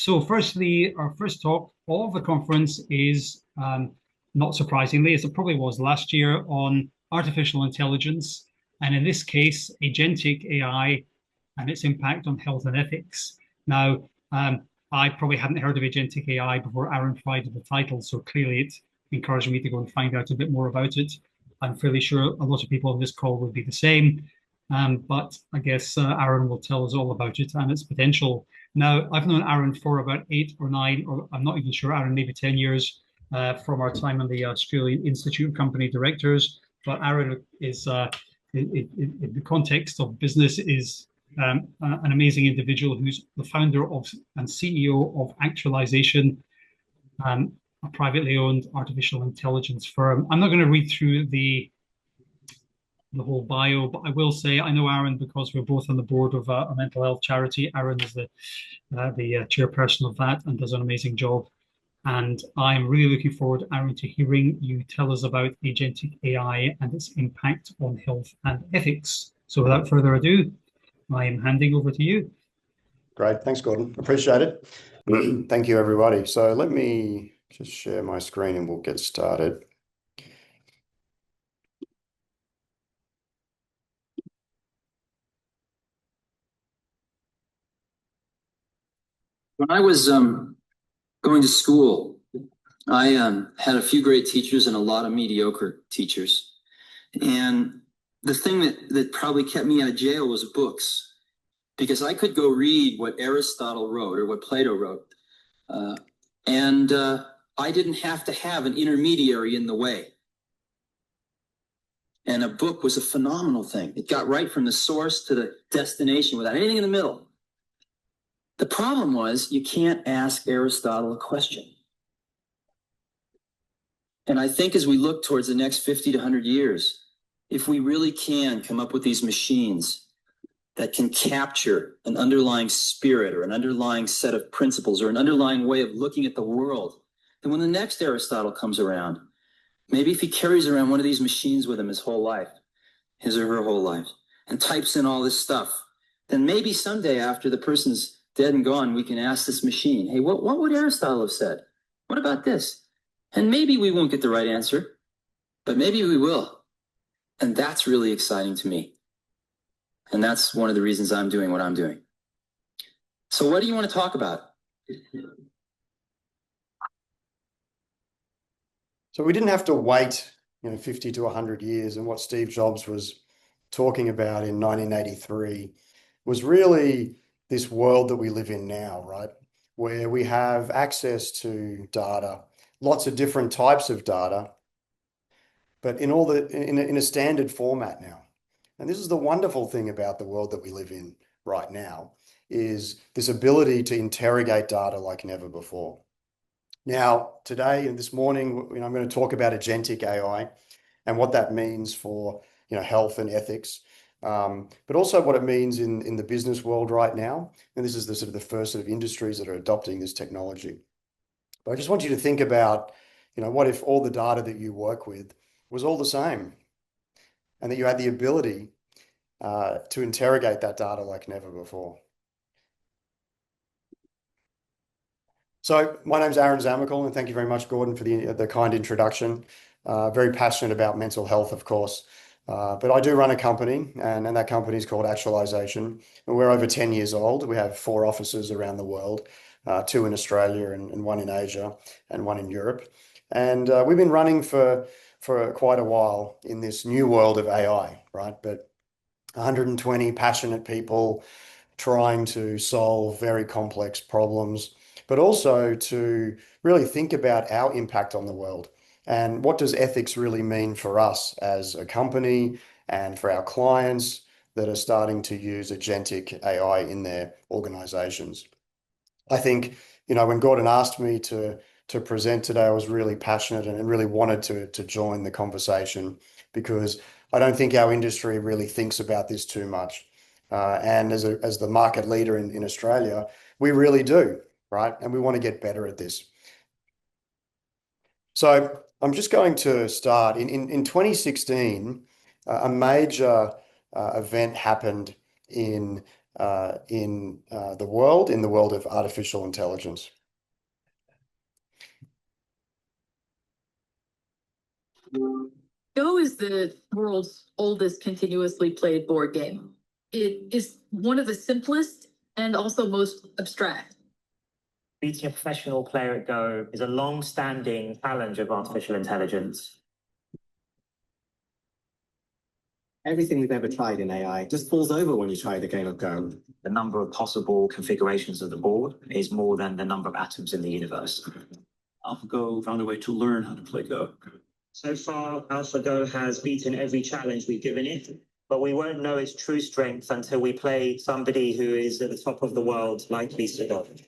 So firstly, our first talk of the conference is, not surprisingly, as it probably was last year, on artificial intelligence, and in this case, agentic AI and its impact on health and ethics. Now, I probably hadn't heard of agentic AI before Aaron provided the title, so clearly it encouraged me to go and find out a bit more about it. I'm fairly sure a lot of people on this call would be the same, but I guess Aaron will tell us all about it and its potential. Now, I've known Aaron for about 8 or 9, or I'm not even sure, Aaron, maybe 10 years from our time on the Australian Institute of Company Directors. But Aaron is, in the context of business, is an amazing individual who's the founder of and CEO of Actualization, a privately owned artificial intelligence firm. I'm not going to read through the whole bio, but I will say I know Aaron because we're both on the board of a mental health charity. Aaron is the chairperson of that and does an amazing job. And I'm really looking forward, Aaron, to hearing you tell us about agentic AI and its impact on health and ethics. So without further ado, I am handing over to you. Great. Thanks, Gordon. Appreciate it. Thank you, everybody. So let me just share my screen and we'll get started. When I was going to school, I had a few great teachers and a lot of mediocre teachers. And the thing that probably kept me out of jail was books, because I could go read what Aristotle wrote or what Plato wrote. And I didn't have to have an intermediary in the way. And a book was a phenomenal thing. It got right from the source to the destination without anything in the middle. The problem was you can't ask Aristotle a question. And I think as we look towards the next 50 to 100 years, if we really can come up with these machines that can capture an underlying spirit or an underlying set of principles or an underlying way of looking at the world, then when the next Aristotle comes around, maybe if he carries around one of these machines with him his whole life, his or her whole life, and types in all this stuff, then maybe someday after the person's dead and gone, we can ask this machine, hey, what would Aristotle have said? What about this? And maybe we won't get the right answer, but maybe we will. And that's really exciting to me. And that's one of the reasons I'm doing what I'm doing. So what do you want to talk about? So we didn't have to wait, 50 to 100 years. And what Steve Jobs was talking about in 1983 was really this world that we live in now, right? Where we have access to data, lots of different types of data, but in a standard format now. And this is the wonderful thing about the world that we live in right now, is this ability to interrogate data like never before. Now, today and this morning, I'm going to talk about agentic AI and what that means for health and ethics, but also what it means in the business world right now. And this is the first sort of industries that are adopting this technology. But I just want you to think about, what if all the data that you work with was all the same, and that you had the ability to interrogate that data like never before. So my name's Aaron Zamykal, and thank you very much, Gordon, for the kind introduction. Very passionate about mental health, of course. But I do run a company, and that company is called Actualization. And we're over 10 years old. We have 4 offices around the world, 2 in Australia and 1 in Asia and 1 in Europe. And we've been running for quite a while in this new world of AI, right? But 120 passionate people trying to solve very complex problems, but also to really think about our impact on the world. And what does ethics really mean for us as a company and for our clients that are starting to use agentic AI in their organizations? I think, when Gordon asked me to present today, I was really passionate and really wanted to join the conversation, because I don't think our industry really thinks about this too much. And as the market leader in Australia, we really do, right? And we want to get better at this. So I'm just going to start. In 2016, a major event happened in in the world of artificial intelligence. Go is the world's oldest continuously played board game. It is one of the simplest and also most abstract. Beating a professional player at Go is a long-standing challenge of artificial intelligence. Everything we've ever tried in AI just falls over when you try the game of Go. The number of possible configurations of the board is more than the number of atoms in the universe. AlphaGo found a way to learn how to play Go. So far, AlphaGo has beaten every challenge we've given it, but we won't know its true strength until we play somebody who is at the top of the world, like Lisa Dodd.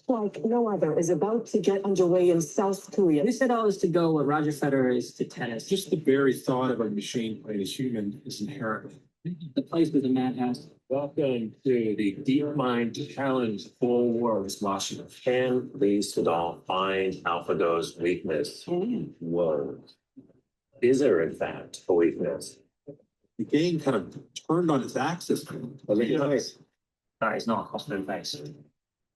Like no other is about to get underway in South Korea. Lisa Dodd is to Go what Roger Federer is to tennis. Just the very thought of a machine playing as human is inherent. The place where the man has. Welcome to the DeepMind Challenge Full Wars, Washington. Can Lisa Dodd find AlphaGo's weakness? Whoa. Is there, in fact, a weakness? The game kind of turned on its axis. That is not a cost base.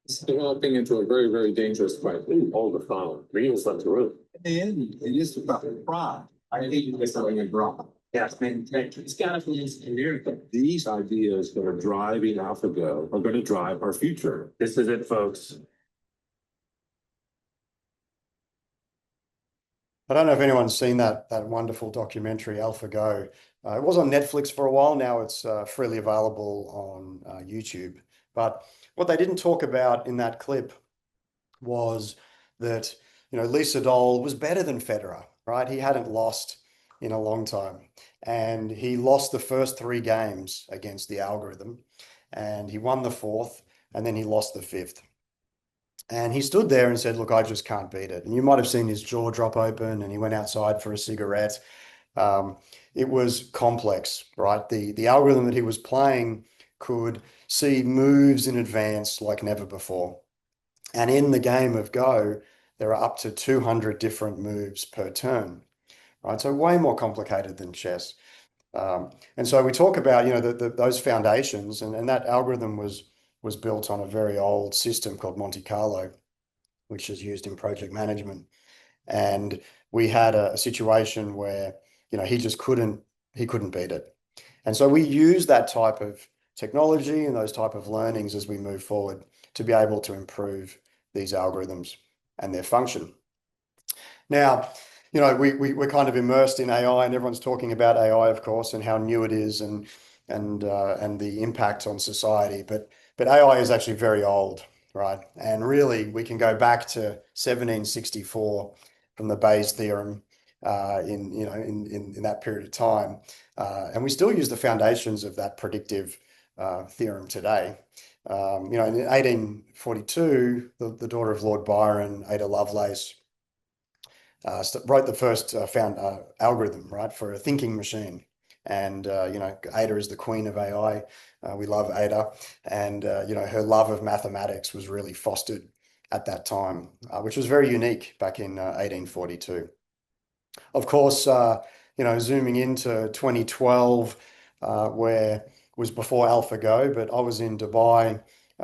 It's developing into a very, very dangerous fight. All the phone. Reels them through. In the end, it is about fraud. I hate this something a drop. Yes, It's got to be in there. These ideas that are driving AlphaGo are going to drive our future. This is it, folks. I don't know if anyone's seen that wonderful documentary, AlphaGo. It was on Netflix for a while. Now it's freely available on YouTube. But what they didn't talk about in that clip was that, Lisa Doll was better than Federer, right? He hadn't lost in a long time. And he lost the first 3 games against the algorithm. And he won the 4th, and then he lost the 5th. And he stood there and said, look, I just can't beat it. And you might have seen his jaw drop open, and he went outside for a cigarette. It was complex, right? The algorithm that he was playing could see moves in advance like never before. And in the game of Go, there are up to 200 different moves per turn, right? So way more complicated than chess. And so we talk about, those foundations, and that algorithm was built on a very old system called Monte Carlo, which is used in project management. And we had a situation where, he just couldn't beat it. And so we use that type of technology and those type of learnings as we move forward to be able to improve these algorithms and their function. Now, we're kind of immersed in AI, and everyone's talking about AI, of course, and how new it is and the impact on society. But AI is actually very old, right? And really, we can go back to 1764 from the Bayes theorem in that period of time, and we still use the foundations of that predictive theorem today. In 1842, the daughter of Lord Byron, Ada Lovelace, wrote the first algorithm, right, for a thinking machine. And, Ada is the queen of AI. We love Ada. And, her love of mathematics was really fostered at that time, which was very unique back in 1842. Of course, zooming into 2012, where was before AlphaGo, but I was in Dubai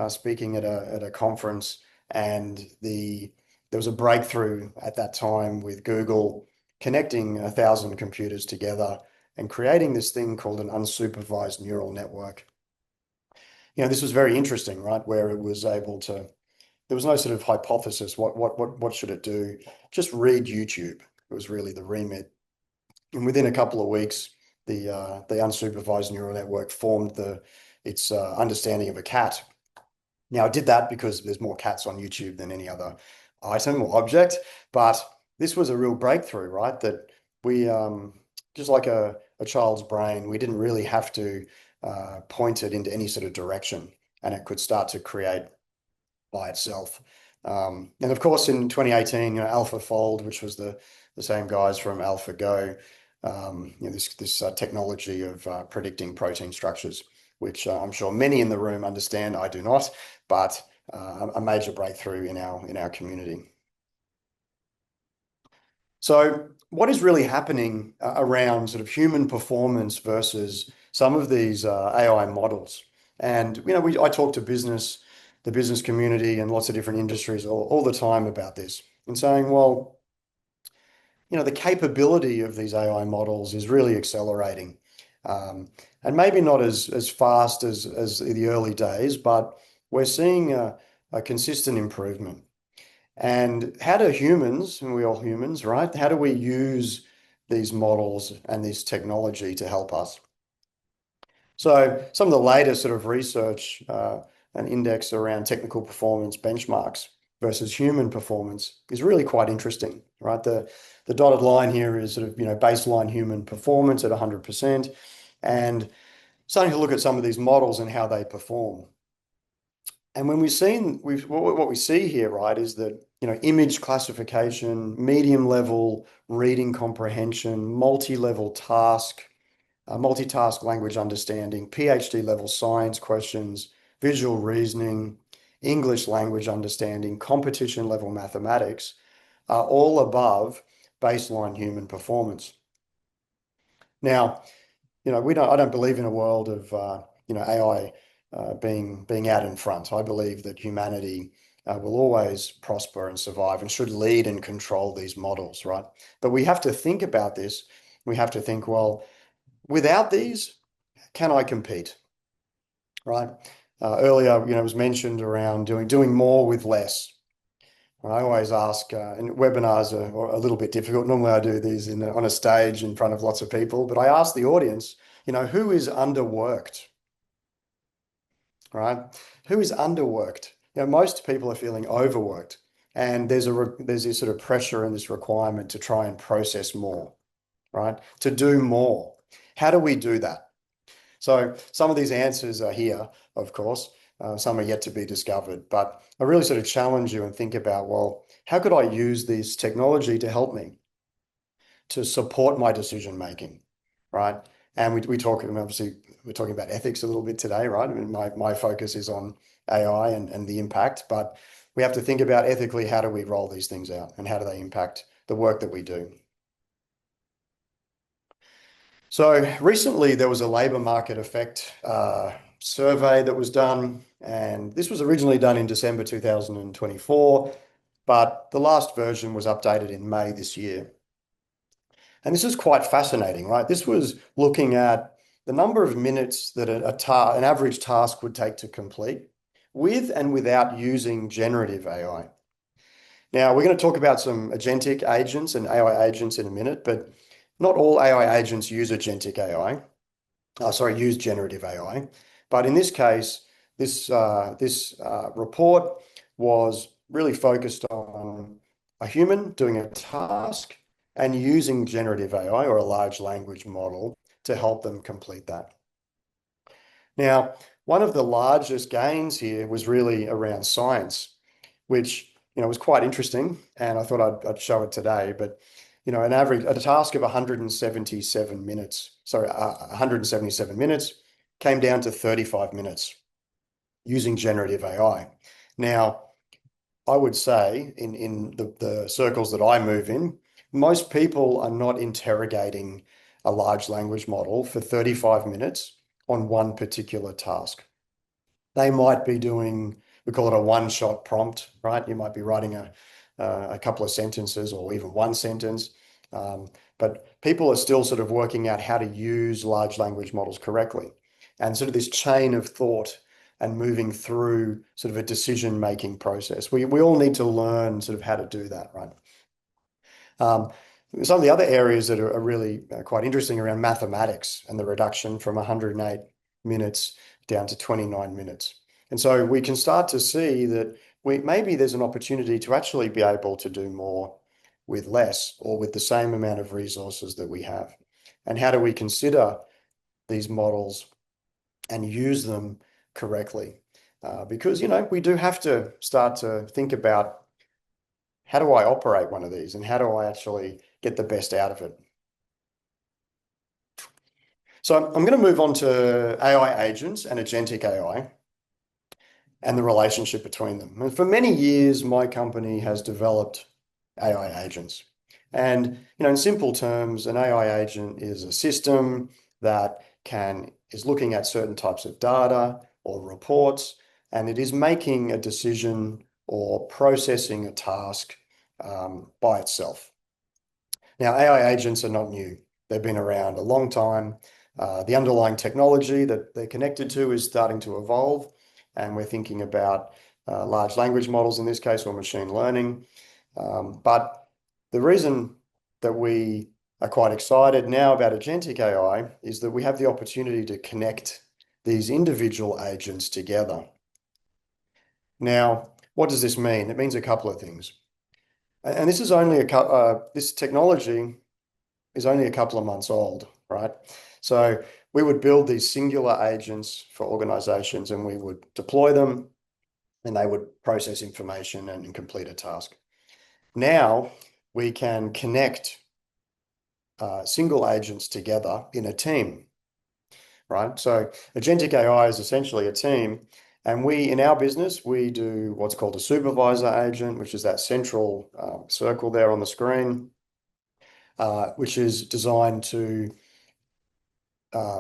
speaking at a conference, and there was a breakthrough at that time with Google connecting 1,000 computers together and creating this thing called an unsupervised neural network. This was very interesting, right? Where it was able to, there was no sort of hypothesis. What should it do? Just read YouTube. It was really the remit. And within a couple of weeks, the unsupervised neural network formed its understanding of a cat. Now, it did that because there's more cats on YouTube than any other item or object, but this was a real breakthrough, right? That we, just like a child's brain, we didn't really have to point it into any sort of direction, and it could start to create by itself. And of course, in 2018, AlphaFold, which was the same guys from AlphaGo, this technology of predicting protein structures, which I'm sure many in the room understand. I do not, but a major breakthrough in our community. So what is really happening around sort of human performance versus some of these AI models? And, I talk to the business community and lots of different industries all the time about this and saying, well, the capability of these AI models is really accelerating. And maybe not as fast as the early days, but we're seeing a consistent improvement. And how do humans, and we're all humans, right? How do we use these models and this technology to help us? So some of the latest sort of research and index around technical performance benchmarks versus human performance is really quite interesting, right? The dotted line here is sort of, baseline human performance at 100%, and starting to look at some of these models and how they perform. And when what we see here, right, is that, image classification, medium level reading comprehension, multi-level multitask language understanding, PhD level science questions, visual reasoning, English language understanding, competition level mathematics are all above baseline human performance. Now, I don't believe in a world of AI being out in front. I believe that humanity will always prosper and survive and should lead and control these models, right? But we have to think about this. We have to think, well, without these, can I compete? Right? Earlier, it was mentioned around doing more with less. I always ask, and webinars are a little bit difficult. Normally I do these on a stage in front of lots of people, but I ask the audience, who is underworked? Right? Who is underworked? Most people are feeling overworked, and there's this sort of pressure and this requirement to try and process more, right? To do more. How do we do that? So some of these answers are here, of course. Some are yet to be discovered, but I really sort of challenge you and think about, well, how could I use this technology to help me to support my decision making, right? And we talk, obviously, we're talking about ethics a little bit today, right? I mean, my focus is on AI and the impact, but we have to think about ethically, how do we roll these things out and how do they impact the work that we do? So recently there was a labour market effect survey that was done, and this was originally done in December 2024, but the last version was updated in May this year. And this is quite fascinating, right? This was looking at the number of minutes that an average task would take to complete with and without using generative AI. Now, we're going to talk about some agentic agents and AI agents in a minute, but not all AI agents use agentic AI. Use generative AI. But in this case, this report was really focused on a human doing a task and using generative AI or a large language model to help them complete that. Now, one of the largest gains here was really around science, which was quite interesting, and I thought I'd show it today. But a task of 177 minutes, 177 minutes came down to 35 minutes using generative AI. Now, I would say in the circles that I move in, most people are not interrogating a large language model for 35 minutes on one particular task. They might be doing, we call it a one-shot prompt, right? You might be writing a couple of sentences or even one sentence. But people are still sort of working out how to use large language models correctly. And sort of this chain of thought and moving through sort of a decision-making process. We all need to learn sort of how to do that, right? Some of the other areas that are really quite interesting around mathematics and the reduction from 108 minutes down to 29 minutes. And so we can start to see that maybe there's an opportunity to actually be able to do more with less or with the same amount of resources that we have. And how do we consider these models and use them correctly? Because, we do have to start to think about, how do I operate one of these and how do I actually get the best out of it? So I'm going to move on to AI agents and agentic AI and the relationship between them. And for many years, my company has developed AI agents. And, in simple terms, an AI agent is a system that is looking at certain types of data or reports, and it is making a decision or processing a task by itself. Now, AI agents are not new. They've been around a long time. The underlying technology that they're connected to is starting to evolve, and we're thinking about large language models in this case, or machine learning. But the reason that we are quite excited now about agentic AI is that we have the opportunity to connect these individual agents together. Now, what does this mean? It means a couple of things. And this is only this technology is only a couple of months old, right? So we would build these singular agents for organizations, and we would deploy them, and they would process information and complete a task. Now we can connect single agents together in a team, right? So agentic AI is essentially a team, and in our business, we do what's called a supervisor agent, which is that central circle there on the screen, which is designed to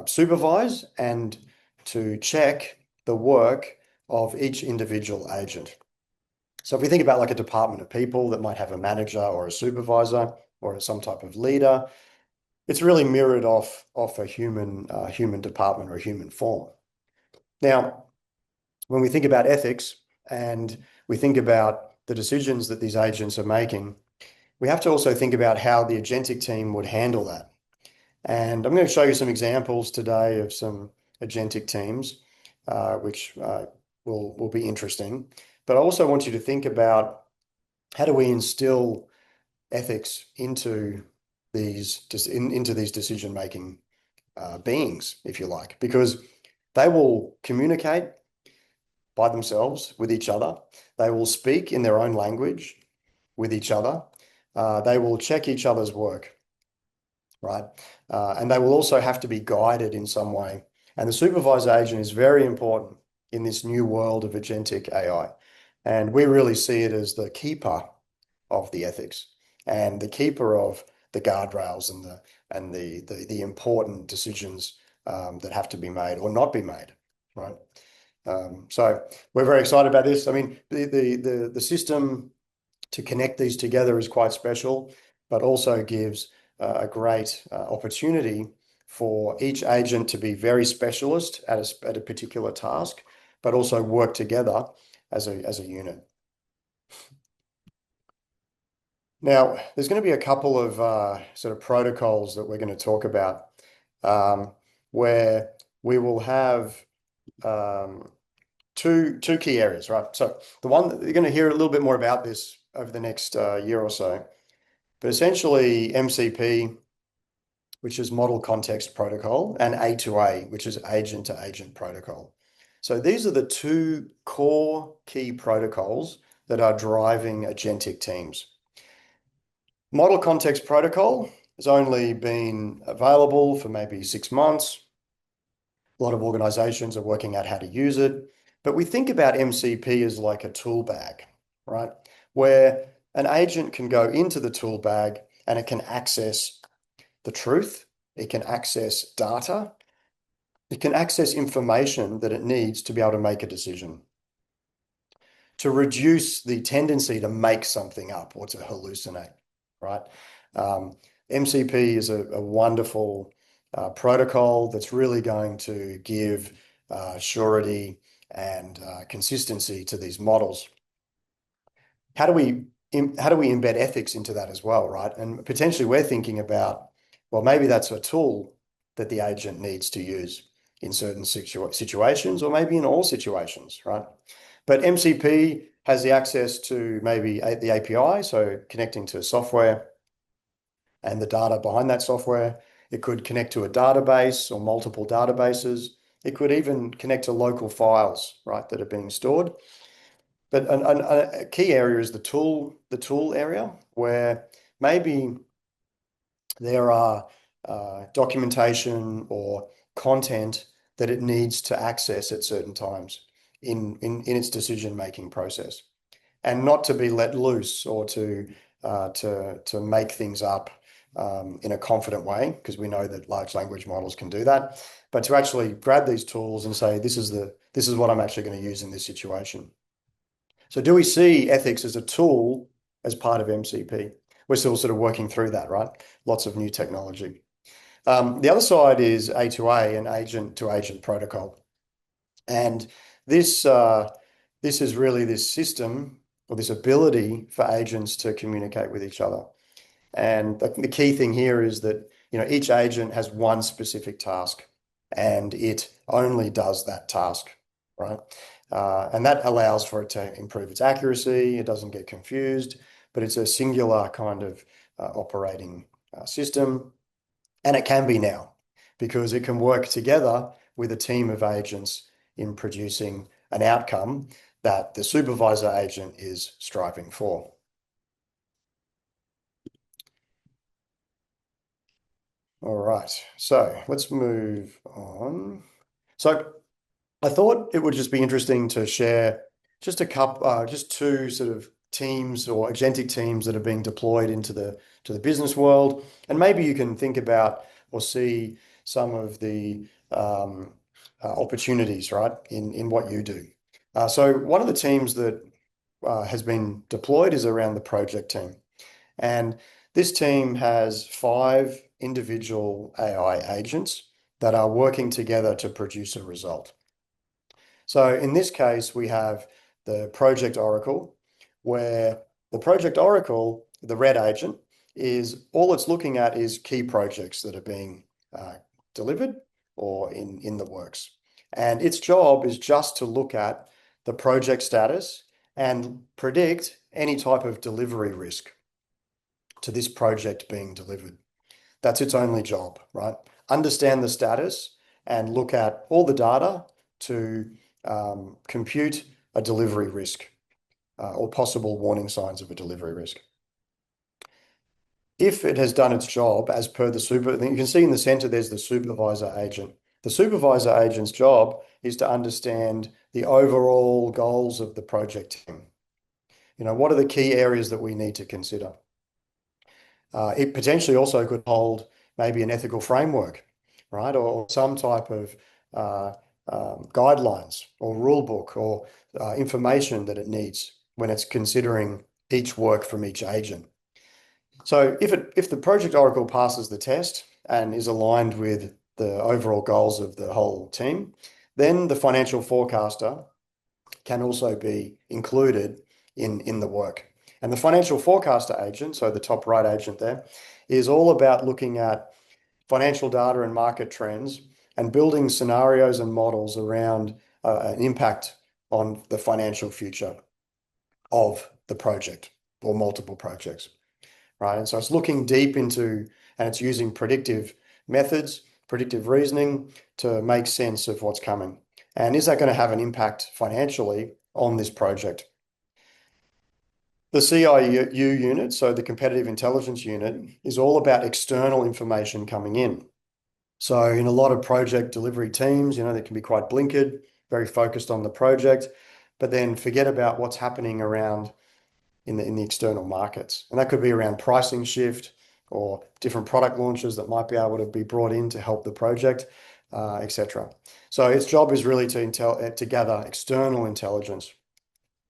supervise and to check the work of each individual agent. So if we think about like a department of people that might have a manager or a supervisor or some type of leader, it's really mirrored off a human department or a human form. Now, when we think about ethics and we think about the decisions that these agents are making, we have to also think about how the agentic team would handle that. And I'm going to show you some examples today of some agentic teams, which will be interesting. But I also want you to think about how do we instill ethics into these decision-making beings, if you like, because they will communicate by themselves with each other. They will speak in their own language with each other. They will check each other's work, right? And they will also have to be guided in some way. And the supervisor agent is very important in this new world of agentic AI. And we really see it as the keeper of the ethics and the keeper of the guardrails and the important decisions that have to be made or not be made, right? So we're very excited about this. I mean, the system to connect these together is quite special, but also gives a great opportunity for each agent to be very specialist at a particular task, but also work together as a unit. Now, there's going to be a couple of sort of protocols that we're going to talk about where we will have two key areas, right? So the one that you're going to hear a little bit more about this over the next year or so, but essentially MCP, which is Model Context Protocol, and A2A, which is Agent to Agent Protocol. So these are the two core key protocols that are driving agentic teams. Model Context Protocol has only been available for maybe 6 months. A lot of organizations are working out how to use it, but we think about MCP as like a tool bag, right? Where an agent can go into the tool bag and it can access the truth, it can access data, it can access information that it needs to be able to make a decision, to reduce the tendency to make something up or to hallucinate, right? MCP is a wonderful protocol that's really going to give surety and consistency to these models. How do we embed ethics into that as well, right? And potentially we're thinking about, well, maybe that's a tool that the agent needs to use in certain situations or maybe in all situations, right? But MCP has the access to maybe the API, so connecting to software and the data behind that software. It could connect to a database or multiple databases. It could even connect to local files, right, that are being stored. But a key area is the tool area, where maybe there are documentation or content that it needs to access at certain times in its decision-making process, and not to be let loose or to make things up in a confident way, because we know that large language models can do that, but to actually grab these tools and say, this is what I'm actually going to use in this situation. So do we see ethics as a tool as part of MCP? We're still sort of working through that, right? Lots of new technology. The other side is A2A, an agent-to-agent protocol. And this is really this system or this ability for agents to communicate with each other. And the key thing here is that each agent has one specific task, and it only does that task, right? And that allows for it to improve its accuracy. It doesn't get confused, but it's a singular kind of operating system. And it can be now, because it can work together with a team of agents in producing an outcome that the supervisor agent is striving for. All right, so let's move on. So I thought it would just be interesting to share just two sort of teams or agentic teams that are being deployed into the business world, and maybe you can think about or see some of the opportunities, right, in what you do. So one of the teams that has been deployed is around the project team, and this team has 5 individual AI agents that are working together to produce a result. So in this case, we have the project oracle, where the project oracle, the red agent, is all it's looking at is key projects that are being delivered or in the works. And its job is just to look at the project status and predict any type of delivery risk to this project being delivered. That's its only job, right? Understand the status and look at all the data to compute a delivery risk or possible warning signs of a delivery risk. If it has done its job as per the you can see in the center, there's the supervisor agent. The supervisor agent's job is to understand the overall goals of the project team. What are the key areas that we need to consider? It potentially also could hold maybe an ethical framework, right? Or some type of guidelines or rule book or information that it needs when it's considering each work from each agent. So if the project oracle passes the test and is aligned with the overall goals of the whole team, then the financial forecaster can also be included in the work. And the financial forecaster agent, so the top right agent there, is all about looking at financial data and market trends and building scenarios and models around an impact on the financial future of the project or multiple projects, right? And so it's looking deep into, and it's using predictive methods, predictive reasoning to make sense of what's coming. And is that going to have an impact financially on this project? The CIU unit, so the competitive intelligence unit, is all about external information coming in. So in a lot of project delivery teams, they can be quite blinkered, very focused on the project, but then forget about what's happening around in the external markets. And that could be around pricing shift or different product launches that might be able to be brought in to help the project, etc. So its job is really to gather external intelligence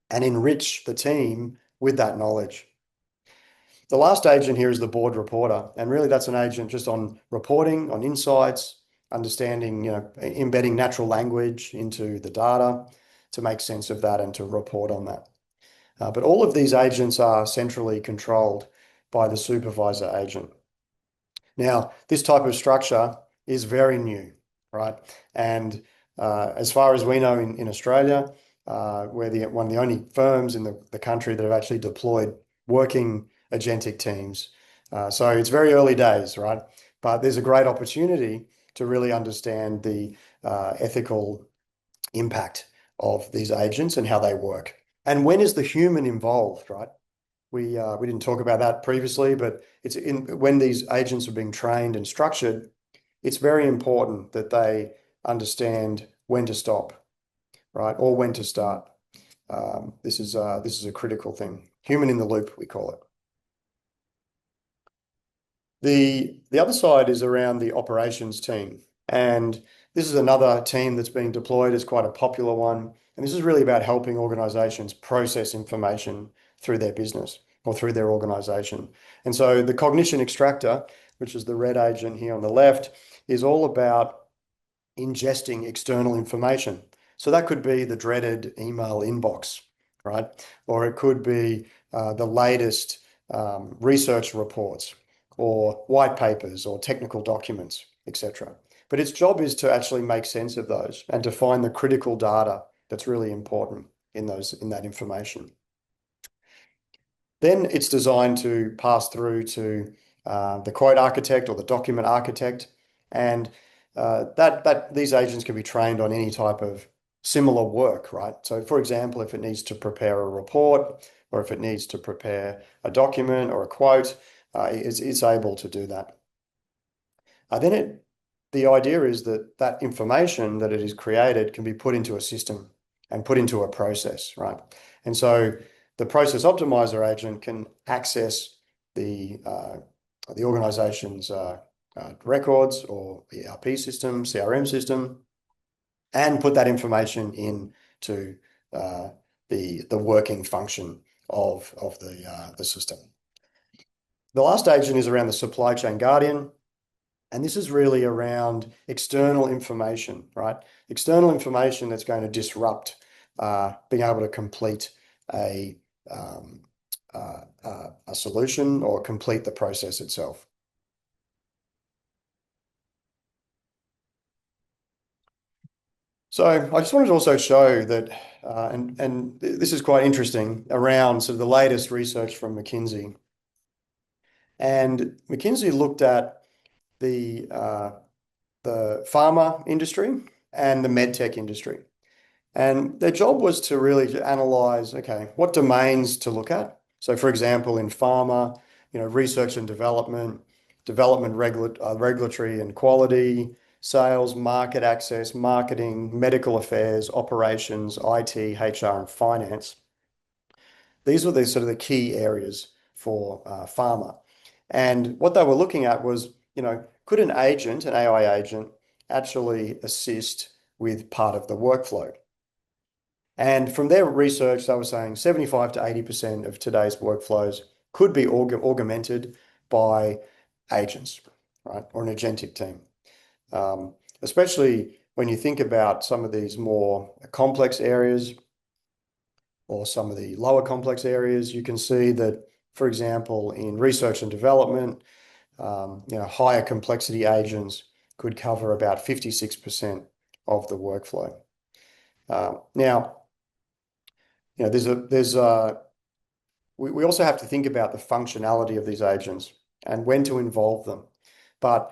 and enrich the team with that knowledge. The last agent here is the board reporter, and really that's an agent just on reporting, on insights, understanding, embedding natural language into the data to make sense of that and to report on that. But all of these agents are centrally controlled by the supervisor agent. Now, this type of structure is very new, right? And as far as we know in Australia, we're one of the only firms in the country that have actually deployed working agentic teams. So it's very early days, right? But there's a great opportunity to really understand the ethical impact of these agents and how they work. And when is the human involved, right? We didn't talk about that previously, but when these agents are being trained and structured, it's very important that they understand when to stop, right, or when to start. This is a critical thing. Human in the loop, we call it. The other side is around the operations team. And this is another team that's being deployed as quite a popular one. And this is really about helping organizations process information through their business or through their organization. And so the cognition extractor, which is the red agent here on the left, is all about ingesting external information. So that could be the dreaded email inbox, right? Or it could be the latest research reports or white papers or technical documents, etc. But its job is to actually make sense of those and to find the critical data that's really important in that information. Then it's designed to pass through to the quote architect or the document architect, and these agents can be trained on any type of similar work, right? So, for example, if it needs to prepare a report or if it needs to prepare a document or a quote, it's able to do that. The idea is that that information that it is created can be put into a system and put into a process, right? And so the process optimizer agent can access the organization's records or ERP system, CRM system, and put that information into the working function of the system. The last agent is around the supply chain guardian. And this is really around external information, right? External information that's going to disrupt being able to complete a solution or complete the process itself. So I just wanted to also show that, and this is quite interesting, around sort of the latest research from McKinsey. And McKinsey looked at the pharma industry and the medtech industry. And their job was to really analyze, okay, what domains to look at. So for example, in pharma, research and development, regulatory and quality, sales, market access, marketing, medical affairs, operations, IT, HR, and finance. These were the sort of the key areas for pharma. And what they were looking at was, could an AI agent, actually assist with part of the workflow? And from their research, they were saying 75 to 80% of today's workflows could be augmented by agents, right? Or an agentic team. Especially when you think about some of these more complex areas or some of the lower complex areas, you can see that, for example, in research and development, higher complexity agents could cover about 56% of the workflow. We also have to think about the functionality of these agents and when to involve them. But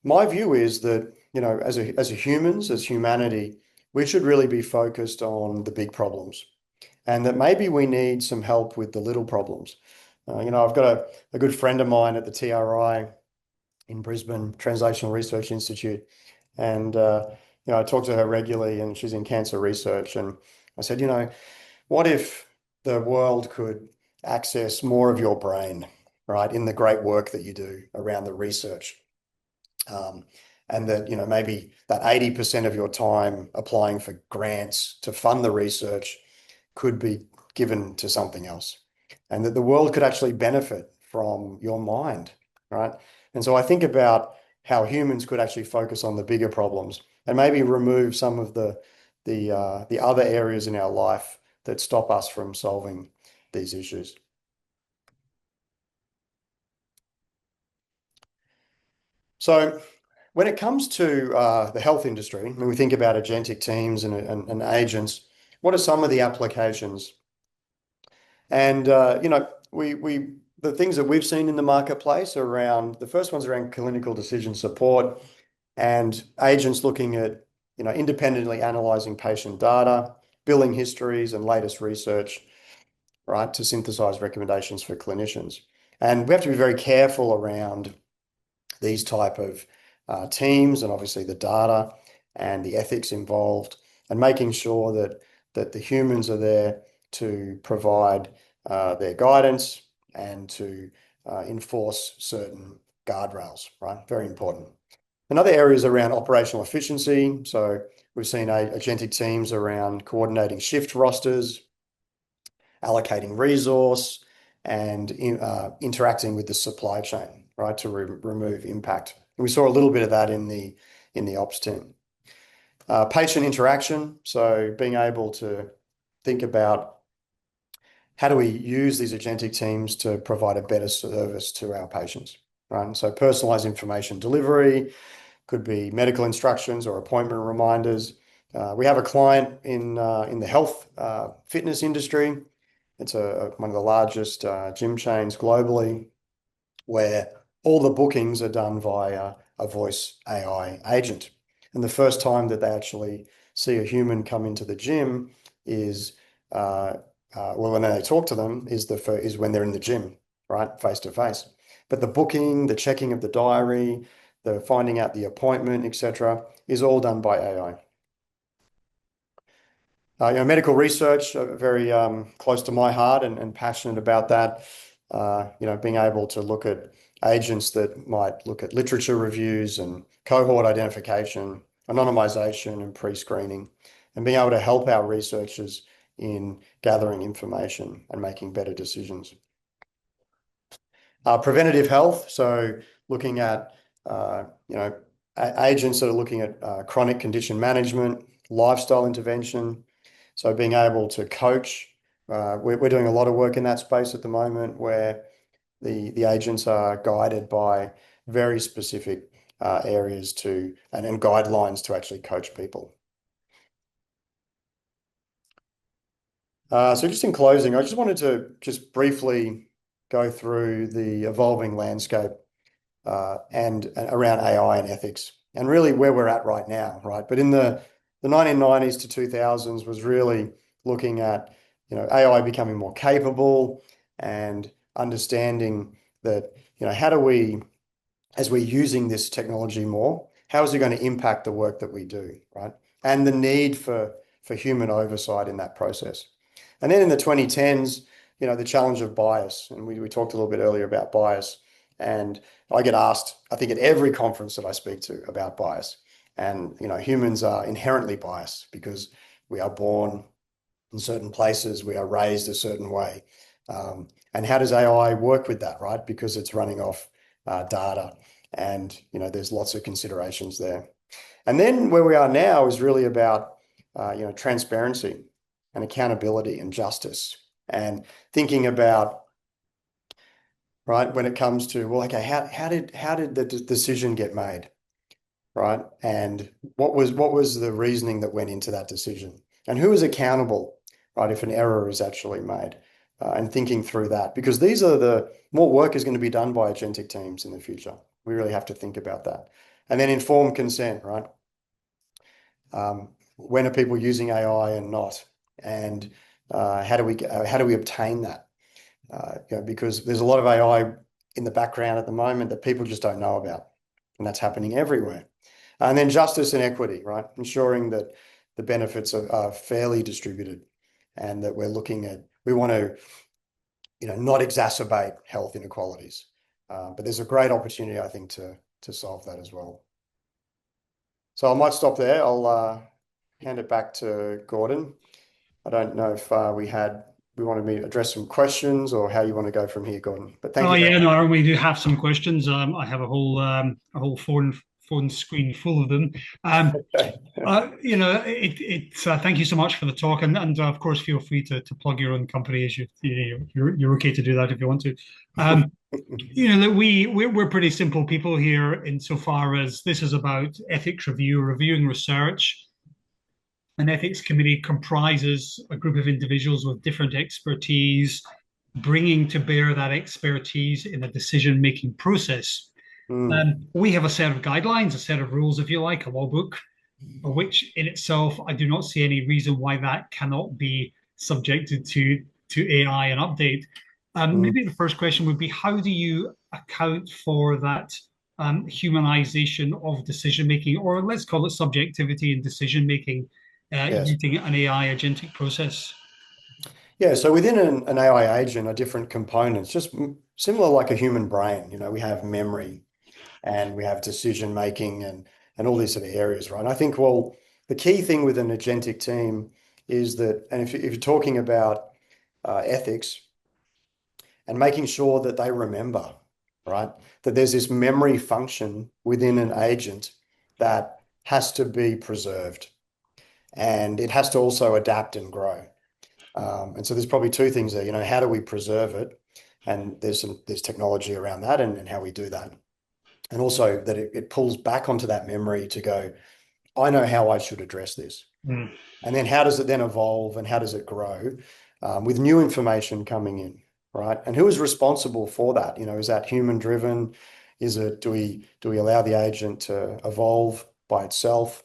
my view is that, as humans, as humanity, we should really be focused on the big problems, and that maybe we need some help with the little problems. I've got a good friend of mine at the TRI in Brisbane, Translational Research Institute, and I talk to her regularly, and she's in cancer research. And I said, what if the world could access more of your brain, right, in the great work that you do around the research? And that, maybe that 80% of your time applying for grants to fund the research could be given to something else, and that the world could actually benefit from your mind, right? And so I think about how humans could actually focus on the bigger problems and maybe remove some of the other areas in our life that stop us from solving these issues. So when it comes to the health industry, when we think about agentic teams and agents, what are some of the applications? And the things that we've seen in the marketplace are around, the first one's around clinical decision support and agents looking at, independently analyzing patient data, billing histories, and latest research, right, to synthesize recommendations for clinicians. And we have to be very careful around these type of teams, and obviously the data and the ethics involved, and making sure that the humans are there to provide their guidance and to enforce certain guardrails, right? Very important. Another area is around operational efficiency. So we've seen agentic teams around coordinating shift rosters, allocating resource, and interacting with the supply chain, right, to remove impact. And we saw a little bit of that in the ops team. Patient interaction, so being able to think about how do we use these agentic teams to provide a better service to our patients, right? And so personalized information delivery could be medical instructions or appointment reminders. We have a client in the health fitness industry. It's one of the largest gym chains globally, where all the bookings are done via a voice AI agent. And the first time that they actually see a human come into the gym is, when they talk to them is when they're in the gym, right, face to face. But the booking, the checking of the diary, the finding out the appointment, etc., is all done by AI. Medical research, very close to my heart and passionate about that. Being able to look at agents that might look at literature reviews and cohort identification, anonymization and pre-screening, and being able to help our researchers in gathering information and making better decisions. Preventative health, so looking at agents that are looking at chronic condition management, lifestyle intervention. So being able to coach, we're doing a lot of work in that space at the moment, where the agents are guided by very specific areas and guidelines to actually coach people. So just in closing, I just wanted to just briefly go through the evolving landscape and around AI and ethics, and really where we're at right now, right? But in the 1990s to 2000s was really looking at AI becoming more capable and understanding that how do we, as we're using this technology more, how is it going to impact the work that we do, right? And the need for human oversight in that process. And then in the 2010s, the challenge of bias, and we talked a little bit earlier about bias, and I get asked, I think at every conference that I speak to, about bias. And humans are inherently biased because we are born in certain places, we are raised a certain way. And how does AI work with that, right? Because it's running off data, and there's lots of considerations there. And then where we are now is really about transparency and accountability and justice, and thinking about, right, when it comes to, well, okay, how did the decision get made, right? And what was the reasoning that went into that decision, and who is accountable, right, if an error is actually made, and thinking through that, because these are more work is going to be done by agentic teams in the future. We really have to think about that. And then informed consent, right? When are people using AI and not? And how do we obtain that? Because there's a lot of AI in the background at the moment that people just don't know about, and that's happening everywhere. And then justice and equity, right? Ensuring that the benefits are fairly distributed, and that we want to, not exacerbate health inequalities. But there's a great opportunity, I think, to solve that as well. So I might stop there. I'll hand it back to Gordon. I don't know if we wanted me to address some questions, or how you want to go from here, Gordon. But thank you. Yeah, no, we do have some questions. I have a whole phone screen full of them. Thank you so much for the talk, and of course, feel free to plug your own company as you're okay to do that if you want to. We're pretty simple people here, insofar as this is about ethics review, reviewing research. An ethics committee comprises a group of individuals with different expertise, bringing to bear that expertise in the decision-making process. We have a set of guidelines, a set of rules, if you like, a law book, which in itself, I do not see any reason why that cannot be subjected to AI and update. Maybe the first question would be, how do you account for that humanization of decision-making, or let's call it subjectivity in decision-making, using an AI agentic process? Yeah, so within an AI agent are different components, just similar like a human brain. We have memory, and we have decision making and all these sort of areas, right? And I think, well, the key thing with an agentic team is that, and if you're talking about ethics and making sure that they remember, right, that there's this memory function within an agent that has to be preserved, and it has to also adapt and grow. And so there's probably two things there. How do we preserve it? And there's technology around that and how we do that. And also that it pulls back onto that memory to go, I know how I should address this. Mm. And then how does it then evolve and how does it grow with new information coming in, right? And who is responsible for that? Is that human driven? Do we allow the agent to evolve by itself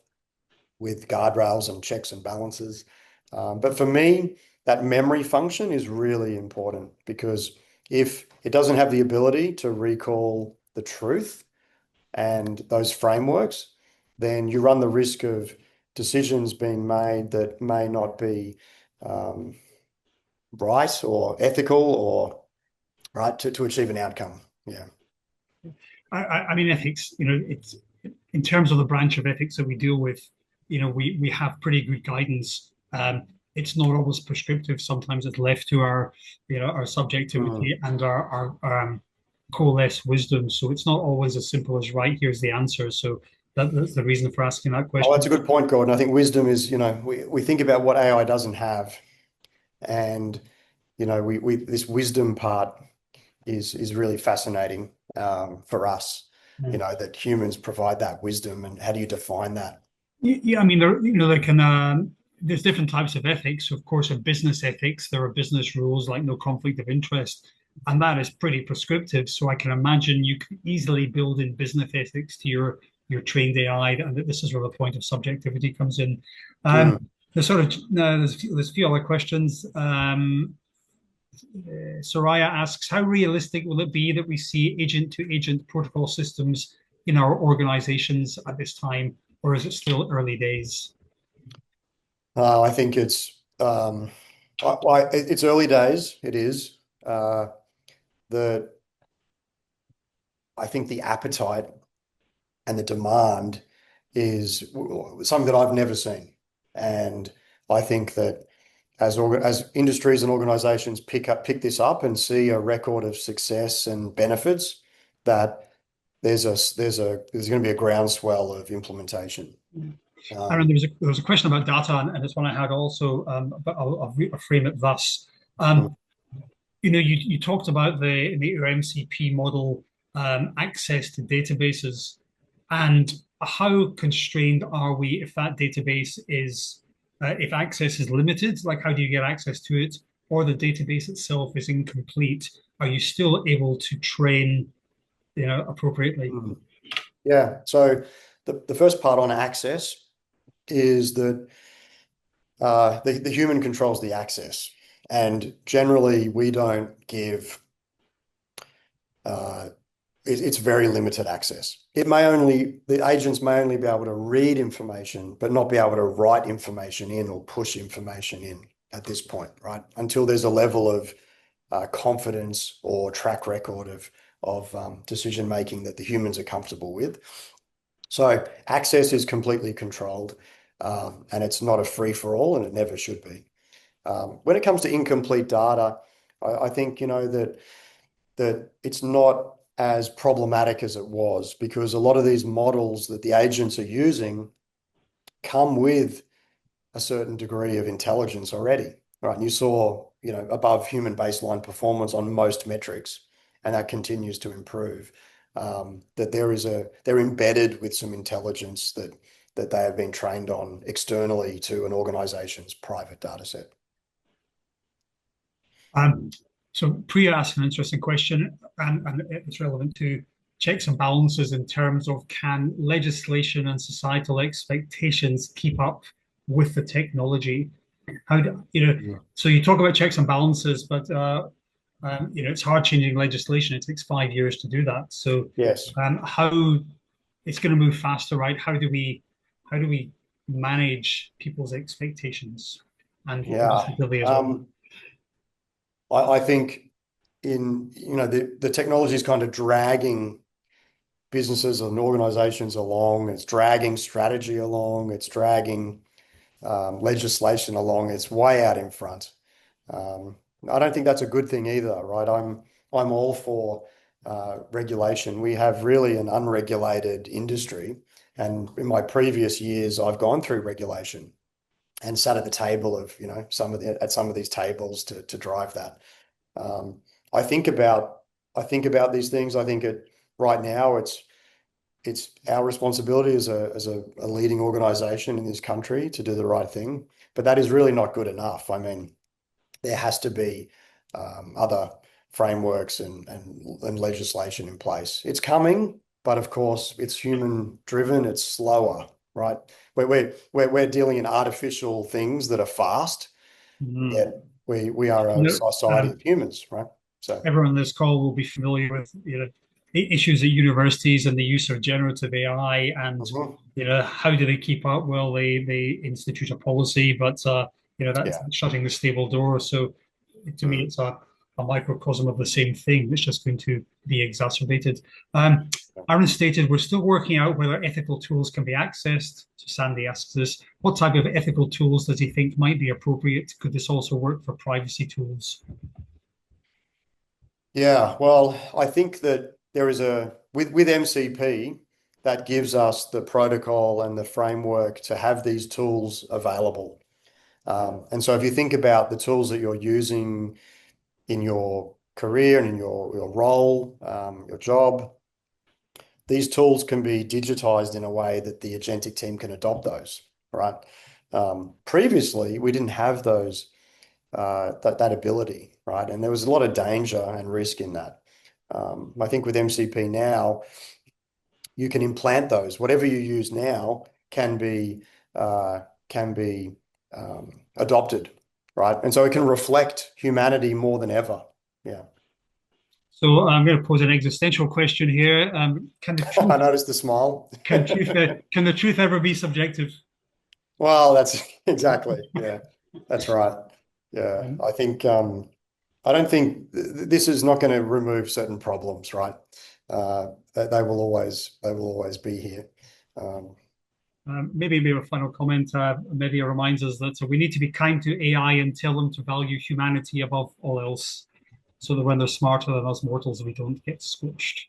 with guardrails and checks and balances? But for me, that memory function is really important, because if it doesn't have the ability to recall the truth and those frameworks, then you run the risk of decisions being made that may not be right or ethical or right to achieve an outcome. Yeah. I mean, ethics, it's in terms of the branch of ethics that we deal with, we have pretty good guidance. It's not always prescriptive. Sometimes it's left to our subjectivity and our coalesce wisdom. So it's not always as simple as, right, here's the answer. So that's the reason for asking that question. Oh, that's a good point, Gordon. I think wisdom is, we think about what AI doesn't have, and we this wisdom part is really fascinating for us. That humans provide that wisdom, and how do you define that? Yeah, I mean, there's different types of ethics. Of course, in business ethics, there are business rules like no conflict of interest, and that is pretty prescriptive. So I can imagine you can easily build in business ethics to your trained AI, and this is where the point of subjectivity comes in. There's a few other questions. Soraya asks, how realistic will it be that we see agent-to-agent protocol systems in our organizations at this time, or is it still early days? I think it's early days. It is. I think the appetite and the demand is something that I've never seen. And I think that as industries and organizations pick this up and see a record of success and benefits, that there's going to be a groundswell of implementation. Aaron, there was a question about data, and it's one I had also, but I'll frame it thus. You talked about in your MCP model, access to databases, and how constrained are we if that database if access is limited? Like, how do you get access to it? Or the database itself is incomplete? Are you still able to train, appropriately? Yeah. So the first part on access is that the human controls the access, and generally we don't give. It's very limited access. The agents may only be able to read information, but not be able to write information in or push information in at this point, right? Until there's a level of confidence or track record of decision making that the humans are comfortable with. So access is completely controlled, and it's not a free for all, and it never should be. When it comes to incomplete data, I think that it's not as problematic as it was, because a lot of these models that the agents are using come with a certain degree of intelligence already, right? And you saw, above human baseline performance on most metrics, and that continues to improve. That they're embedded with some intelligence that they have been trained on externally to an organization's private data set. So Priya asked an interesting question, and it's relevant to checks and balances in terms of, can legislation and societal expectations keep up with the technology? So you talk about checks and balances, but it's hard changing legislation. It takes 5 years to do that. So yes, how it's going to move faster, right? How do we manage people's expectations and responsibility as well? I think the technology is kind of dragging businesses and organizations along. It's dragging strategy along. It's dragging legislation along. It's way out in front. I don't think that's a good thing either, right? I'm all for regulation. We have really an unregulated industry, and in my previous years, I've gone through regulation and sat at the table of some of these tables to drive that. I think about these things. I think right now it's our responsibility as a leading organization in this country to do the right thing, but that is really not good enough. I mean, there has to be other frameworks and legislation in place. It's coming, but of course, it's human driven. It's slower, right? We're dealing in artificial things that are fast. Yet we are a society of humans, right? So everyone on this call will be familiar with issues at universities and the use of generative AI, and how do they keep up? Well, they institute a policy, but that's shutting the stable door. So to me, it's a microcosm of the same thing. It's just going to be exacerbated. Aaron stated, we're still working out whether ethical tools can be accessed. So Sandy asks us, what type of ethical tools does he think might be appropriate? Could this also work for privacy tools? Yeah, well, I think that there is with MCP, that gives us the protocol and the framework to have these tools available. And so if you think about the tools that you're using in your career and in your role, your job, these tools can be digitized in a way that the agentic team can adopt those, right? Previously, we didn't have those that ability, right? And there was a lot of danger and risk in that. I think with MCP now, you can implant those. Whatever you use now can be adopted, right? And so it can reflect humanity more than ever. Yeah. So I'm going to pose an existential question here. Can the truth, I noticed the smile. Can the truth ever be subjective? Well, that's exactly. Yeah, that's right. Yeah, I think I don't think this is not going to remove certain problems, right? They will always be here. Maybe a final comment. Media reminds us that we need to be kind to AI and tell them to value humanity above all else, so that when they're smarter than us mortals, we don't get squished.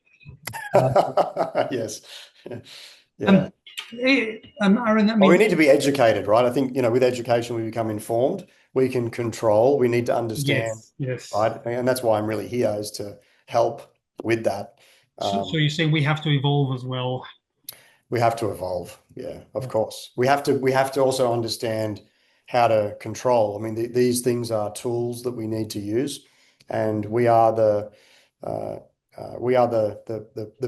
Yes. Yeah. Aaron, we need to be educated, right? I think, with education, we become informed. We can control. We need to understand, yes. Right? And that's why I'm really here, is to help with that. So you're saying we have to evolve as well? We have to evolve. Yeah, of course. We have to also understand how to control. I mean, these things are tools that we need to use, and we are the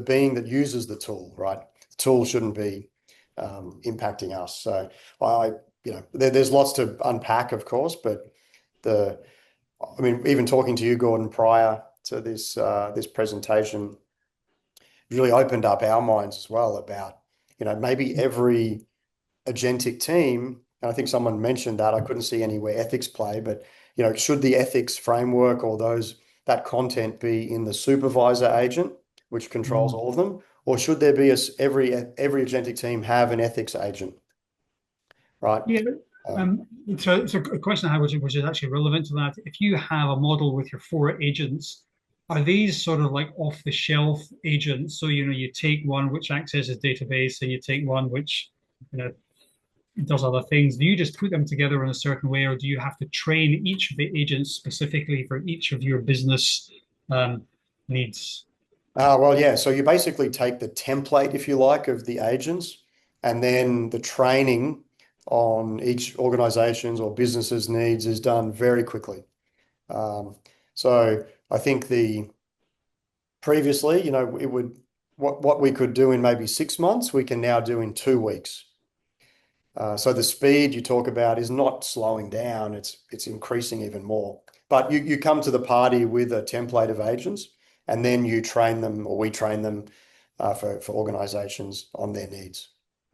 being that uses the tool, right? The tool shouldn't be impacting us. So there's lots to unpack, of course, but even talking to you, Gordon, prior to this presentation really opened up our minds as well about, maybe every agentic team, and I think someone mentioned that, I couldn't see anywhere ethics play, but, should the ethics framework or that content be in the supervisor agent, which controls all of them, or should there be every agentic team have an ethics agent, right? Yeah. So it's a question I have, which is actually relevant to that. If you have a model with your 4 agents, are these sort of like off-the-shelf agents? So, you take one which accesses database, and you take one which, does other things. Do you just put them together in a certain way, or do you have to train each of the agents specifically for each of your business needs? Well, yeah. So you basically take the template, if you like, of the agents, and then the training on each organization's or business's needs is done very quickly. So I think previously, what we could do in maybe 6 months, we can now do in 2 weeks. So the speed you talk about is not slowing down; it's increasing even more. But you come to the party with a template of agents, and then you train them, or we train them for organizations on their needs.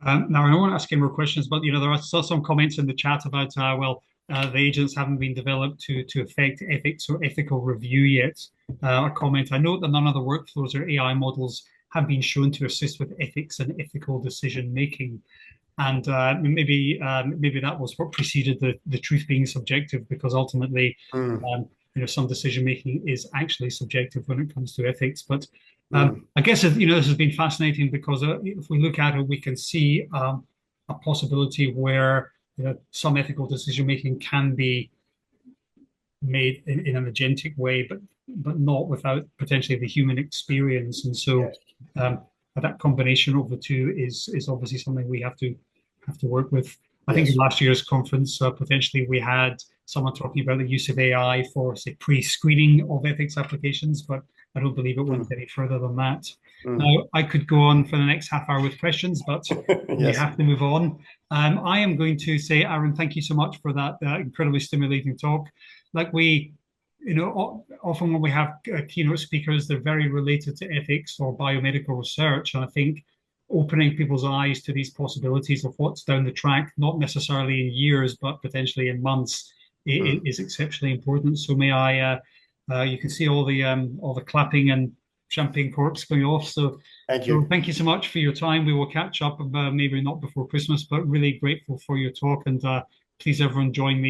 Now, I don't want to ask any more questions, but there are still some comments in the chat about the agents haven't been developed to affect ethics or ethical review yet. A comment: I note that none of the workflows or AI models have been shown to assist with ethics and ethical decision making. And maybe that was what preceded the truth being subjective, because ultimately, some decision making is actually subjective when it comes to ethics. But I guess this has been fascinating, because if we look at it, we can see a possibility where some ethical decision making can be made in an agentic way, but not without potentially the human experience. And so that combination of the two is obviously something we have to work with. I think in last year's conference, potentially we had someone talking about the use of AI for, say, pre-screening of ethics applications, but I don't believe it went any further than that. Now, I could go on for the next half hour with questions, but we have to move on. I am going to say, Aaron, thank you so much for that incredibly stimulating talk. Like often when we have keynote speakers, they're very related to ethics or biomedical research. And I think opening people's eyes to these possibilities of what's down the track, not necessarily in years, but potentially in months, is exceptionally important. So may I, you can see all the clapping and champagne corks going off. So thank you so much for your time. We will catch up, maybe not before Christmas, but really grateful for your talk. And please, everyone, join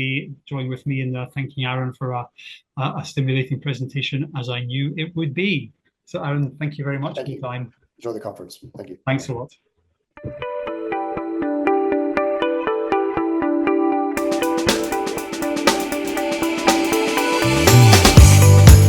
with me in thanking Aaron for a stimulating presentation, as I knew it would be. So, Aaron, thank you very much for your time. Enjoy the conference. Thank you. Thanks a lot.